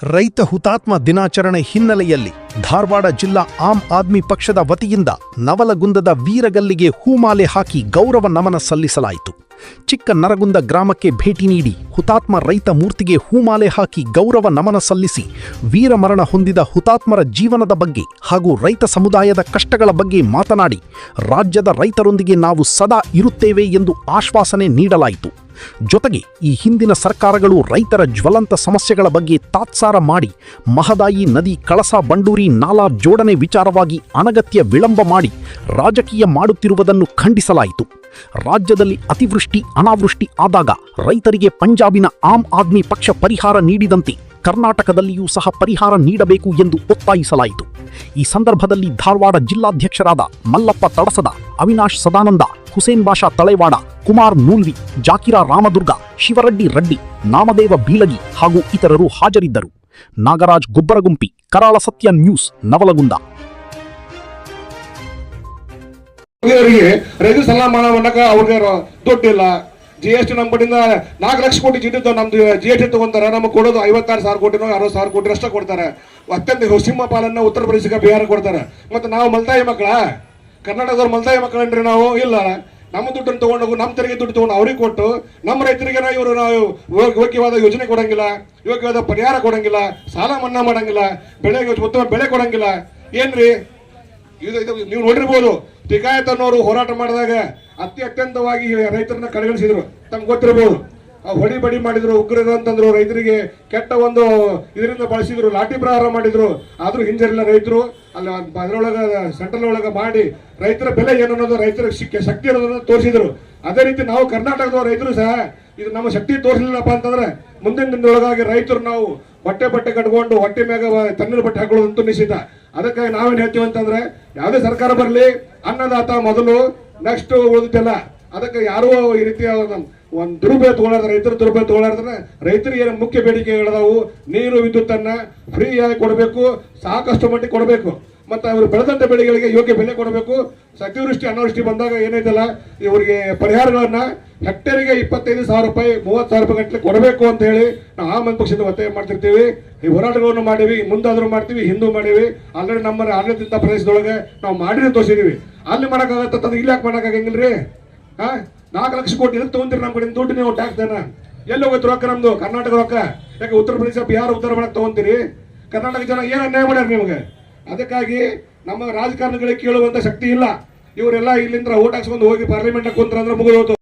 ರೈತ ಹುತಾತ್ಮ ದಿನಾಚರಣೆ ಹಿನ್ನೆಲೆಯಲ್ಲಿ ಧಾರವಾಡ ಜಿಲ್ಲಾ ಆಮ್ ಆದ್ಮಿ ಪಕ್ಷದ ವತಿಯಿಂದ ನವಲಗುಂದದ ವೀರಗಲ್ಲಿಗೆ ಹೂಮಾಲೆ ಹಾಕಿ ಗೌರವ ನಮನ ಸಲ್ಲಿಸಲಾಯಿತು. ಚಿಕ್ಕ ನರಗುಂದ ಗ್ರಾಮಕ್ಕೆ ಭೇಟಿ ನೀಡಿ ಹುತಾತ್ಮ ರೈತ ಮೂರ್ತಿಗೆ ಹೂಮಾಲೆ ಹಾಕಿ ಗೌರವ ನಮನ ಸಲ್ಲಿಸಿ ವೀರಮರಣ ಹೊಂದಿದ ಹುತಾತ್ಮರ ಜೀವನದ ಬಗ್ಗೆ ಹಾಗೂ ರೈತ ಸಮುದಾಯದ ಕಷ್ಟಗಳ ಬಗ್ಗೆ ಮಾತನಾಡಿ ರಾಜ್ಯದ ರೈತರೊಂದಿಗೆ ನಾವು ಸದಾ ಇರುತ್ತೇವೆ ಎಂದು ಆಶ್ವಾಸನೆ ನೀಡಲಾಯಿತು. ಜೊತೆಗೆ ಈ ಹಿಂದಿನ ಸರ್ಕಾರಗಳು ರೈತರ ಜ್ವಲಂತ ಸಮಸ್ಯೆಗಳ ಬಗ್ಗೆ ತಾತ್ಸಾರ ಮಾಡಿ ಮಹದಾಯಿ ನದಿ ಕಳಸಾ ಬಂಡೂರಿ ನಾಲಾ ಜೋಡಣೆ ವಿಚಾರವಾಗಿ ಅನಗತ್ಯ ವಿಳಂಬ ಮಾಡಿ ರಾಜಕೀಯ ಮಾಡುತ್ತಿರುವುದನ್ನು ಖಂಡಿಸಲಾಯಿತು. ರಾಜ್ಯದಲ್ಲಿ ಅತಿವೃಷ್ಟಿ ಅನಾವೃಷ್ಟಿ ಆದಾಗ ರೈತರಿಗೆ ಪಂಜಾಬಿನ ಆಮ್ ಆದ್ಮಿ ಪಕ್ಷ ಪರಿಹಾರ ನೀಡಿದಂತೆ ಕರ್ನಾಟಕದಲ್ಲಿಯೂ ಸಹ ಪರಿಹಾರ ನೀಡಬೇಕು ಎಂದು ಒತ್ತಾಯಿಸಲಾಯಿತು. ಈ ಸಂದರ್ಭದಲ್ಲಿ ಧಾರವಾಡ ಜಿಲ್ಲಾಧ್ಯಕ್ಷರಾದ ಮಲ್ಲಪ್ಪ ತಡಸದ, ಅವಿನಾಶ್ ಸದಾನಂದ, ಹುಸೇನ್ ಬಾಷಾ ತಳೆವಾಡ, ಕುಮಾರ್ ನೂಲ್ವಿ, ಜಾಕಿರಾ ರಾಮದುರ್ಗ, ಶಿವರೆಡ್ಡಿ ರೆಡ್ಡಿ, ನಾಮದೇವ ಬೀಳಗಿ ಹಾಗೂ ಇತರರು ಹಾಜರಿದ್ದರು. ನಾಗರಾಜ್ ಗೊಬ್ಬರಗುಂಪಿ, ಕರಾಳ ಸತ್ಯ ನ್ಯೂಸ್, ನವಲಗುಂದ. ರೈತ ಸಲಹಾ ಮಾಡಕ ಅವ್ರಿಗೆ ದುಡ್ಡಿಲ್ಲ. GST ನಮ್ಮ ಕಡೆಯಿಂದ 4 ಲಕ್ಷ ಕೋಟಿ ಜಿದ್ದು ನಮ್ದು GST ತಗೊಂತಾರೆ. ನಮಗೆ ಕೊಡೋದು 56,000 ಕೋಟಿನೋ 60,000 ಕೋಟಿ ಅಷ್ಟೇ ಕೊಡ್ತಾರೆ. ಅತ್ಯಂತ ಸಿಂಹ ಪಾಲನ್ನ ಉತ್ತರ ಪ್ರದೇಶಕ್ಕೆ ಬಿಹಾರ ಕೊಡ್ತಾರೆ. ಮತ್ತೆ ನಾವು ಮಲ್ತಾಯಿ ಮಕ್ಕಳ, ಕರ್ನಾಟಕದವ್ರು ಮಲ್ತಾಯಿ ಮಕ್ಕಳನ್ರಿ ನಾವು? ಇಲ್ಲ, ನಮ್ಮ ದುಡ್ಡನ್ನು ತಗೊಂಡು ನಮ್ಮ ತೆರಿಗೆ ದುಡ್ಡು ತಗೊಂಡು ಅವ್ರಿಗೆ ಕೊಟ್ಟು ನಮ್ಮ ರೈತರಿಗೆ ಇವರು ನಾವು ಯೋಗ್ಯವಾದ ಯೋಜನೆ ಕೊಡಂಗಿಲ್ಲ, ಯೋಗ್ಯವಾದ ಪರಿಹಾರ ಕೊಡಂಗಿಲ್ಲ, ಸಾಲ ಮನ್ನಾ ಮಾಡಂಗಿಲ್ಲ, ಬೆಳೆಗೆ ಉತ್ತಮ ಬೆಳೆ ಕೊಡಂಗಿಲ್ಲ. ಏನ್ರಿ ಇದು ನೀವು ನೋಡಿರ್ಬೋದು. ಟಿಕಾಯತ್ ಅನ್ನೋರು ಹೋರಾಟ ಮಾಡಿದಾಗ ಅತ್ಯಂತವಾಗಿ ರೈತರನ್ನ ಕಡೆಗಣಿಸಿದ್ರು. ತಮ್ಗೆ ಗೊತ್ತಿರಬಹುದು. ಹೊಡಿ ಬಡಿ ಮಾಡಿದ್ರು, ಉಗ್ರರು ಅಂತಂದ್ರು, ರೈತರಿಗೆ ಕೆಟ್ಟ ಒಂದು ಇದರಿಂದ ಬಳಸಿದ್ರು, ಲಾಠಿ ಪ್ರಹಾರ ಮಾಡಿದ್ರು. ಆದ್ರೂ ಹಿಂಜರಿಲ್ಲ ರೈತರು. ಅಲ್ಲಿ ಅದರೊಳಗ ಸೆಂಟ್ರಲ್ ಒಳಗ ಮಾಡಿ ರೈತರ ಬೆಲೆ ಏನು ಅನ್ನೋದು, ರೈತರ ಶಕ್ತಿ ಅನ್ನೋದನ್ನ ತೋರಿಸಿದ್ರು. ಅದೇ ರೀತಿ ನಾವು ಕರ್ನಾಟಕದ ರೈತರು ಸಹ ಇದು ನಮ್ಮ ಶಕ್ತಿ ತೋರಿಸಲಿಲ್ಲಪ್ಪ ಅಂತಂದ್ರೆ ಮುಂದಿನ ದಿನದೊಳಗಾಗಿ ರೈತರು ನಾವು ಬಟ್ಟೆ ಕಟ್ಕೊಂಡು ಹೊಟ್ಟೆ ಮ್ಯಾಗ ತಣ್ಣೀರು ಬಟ್ಟೆ ಹಾಕೊಳ್ಳೋದಂತೂ ನಿಶ್ಚಿತ. ಅದಕ್ಕಾಗಿ ನಾವೇನ್ ಹೇಳ್ತೀವಿ ಅಂತಂದ್ರೆ ಯಾವುದೇ ಸರ್ಕಾರ ಬರಲಿ, ಅನ್ನದಾತ ಮೊದಲು, ನೆಕ್ಸ್ಟ್ ಉಳಿದಿಲ್ಲ. ಅದಕ್ಕೆ ಯಾರು ಈ ರೀತಿಯ ಒಂದು ದುರುಪಯೋಗ ತಗೊಳ್ಳಾರ್ದ, ರೈತರು ದುರುಪಯೋಗ ತಗೊಳ್ಳಾರ್ದ್ರೆ ರೈತರಿಗೆ ಏನು ಮುಖ್ಯ ಬೇಡಿಕೆಗಳದಾವು. ನೀರು, ವಿದ್ಯುತ್ತನ್ನ ಫ್ರೀಯಾಗಿ ಕೊಡಬೇಕು, ಸಾಕಷ್ಟು ಮಟ್ಟಿಗೆ ಕೊಡಬೇಕು. ಮತ್ತು ಅವರು ಬೆಳೆದಂತ ಬೆಳೆಗಳಿಗೆ ಯೋಗ್ಯ ಬೆಲೆ ಕೊಡಬೇಕು. ಅತಿವೃಷ್ಟಿ ಅನಾವೃಷ್ಟಿ ಬಂದಾಗ ಏನೈತಲ್ಲ, ಇವರಿಗೆ ಪರಿಹಾರಗಳನ್ನ ಹೆಕ್ಟೇರಿಗೆ 25,000 ರೂಪಾಯಿ 30,000 ರೂಪಾಯಿ ಗಟ್ಟಲೆ ಕೊಡಬೇಕು ಅಂತ ಹೇಳಿ ನಾವು ಆಮ್ ಆದ್ಮಿ ಪಕ್ಷದಿಂದ ಒತ್ತಾಯ ಮಾಡ್ತಿರ್ತೀವಿ. ಈ ಹೋರಾಟಗಳನ್ನು ಮಾಡೀವಿ, ಮುಂದಾದ್ರೂ ಮಾಡ್ತೀವಿ, ಹಿಂದೂ ಮಾಡೀವಿ. ಆಲ್ರೆಡಿ ನಮ್ಮ ಆಡಳಿತ ಪ್ರದೇಶದೊಳಗೆ ನಾವು ಮಾಡಿದ್ರೆ ತೋರಿಸಿದೀವಿ. ಅಲ್ಲಿ ಮಾಡೋಕ್ಕಾಗತ್ತ, ಇಲ್ಲಿ ಯಾಕೆ ಮಾಡೋಕ್ಕಾಗಂಗಿಲ್ರಿ? 4 ಲಕ್ಷ ಕೋಟಿ ಎಲ್ಲಿ ತಗೊಂತೀರಿ? ನಮ್ಮ ಕಡೆ ದುಡ್ಡು ನೀವು ಟ್ಯಾಕ್ಸ್ ದನ ಎಲ್ಲಿ ಹೋಗುತ್ತೆ ರೊಕ್ಕ? ನಮ್ದು ಕರ್ನಾಟಕ ರೊಕ್ಕ ಯಾಕೆ ಉತ್ತರ ಪ್ರದೇಶ, ಬಿಹಾರ, ಉತ್ತರ ಮಾಡಕ್ಕೆ ತಗೊಂತೀರಿ? ಕರ್ನಾಟಕ ಜನ ಏನು ಅನ್ಯಾಯ ಮಾಡ್ಯಾರ ನಿಮಗೆ? ಅದಕ್ಕಾಗಿ ನಮ್ಮ ರಾಜಕಾರಣಿಗಳಿಗೆ ಕೇಳುವಂತ ಶಕ್ತಿ ಇಲ್ಲ. ಇವರೆಲ್ಲ ಇಲ್ಲಿಂದ ಓಟ್ ಹಾಕ್ಸ್ಕೊಂಡು ಹೋಗಿ ಪಾರ್ಲಿಮೆಂಟ್ ಕುಂತ್ರ ಅಂದ್ರೆ ಮುಗಿದೋತು.